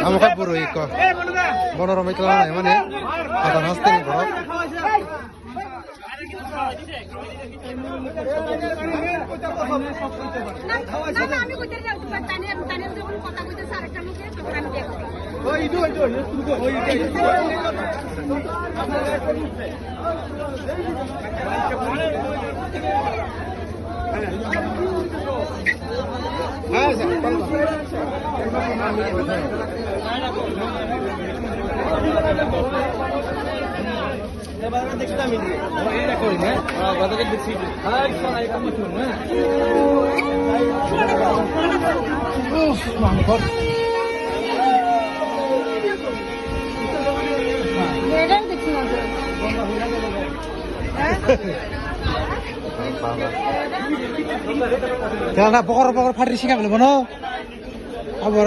আমাকে বড় এক বনরমে তো নাই মানে আদান হাসতে নি বড় না আমি কইতে যাব টানে যখন কথা কইতেছ আরেকটা মুখে তখন আমি দেখব ওই না পকর পকর ফাটি শিখা বলে বনো আবার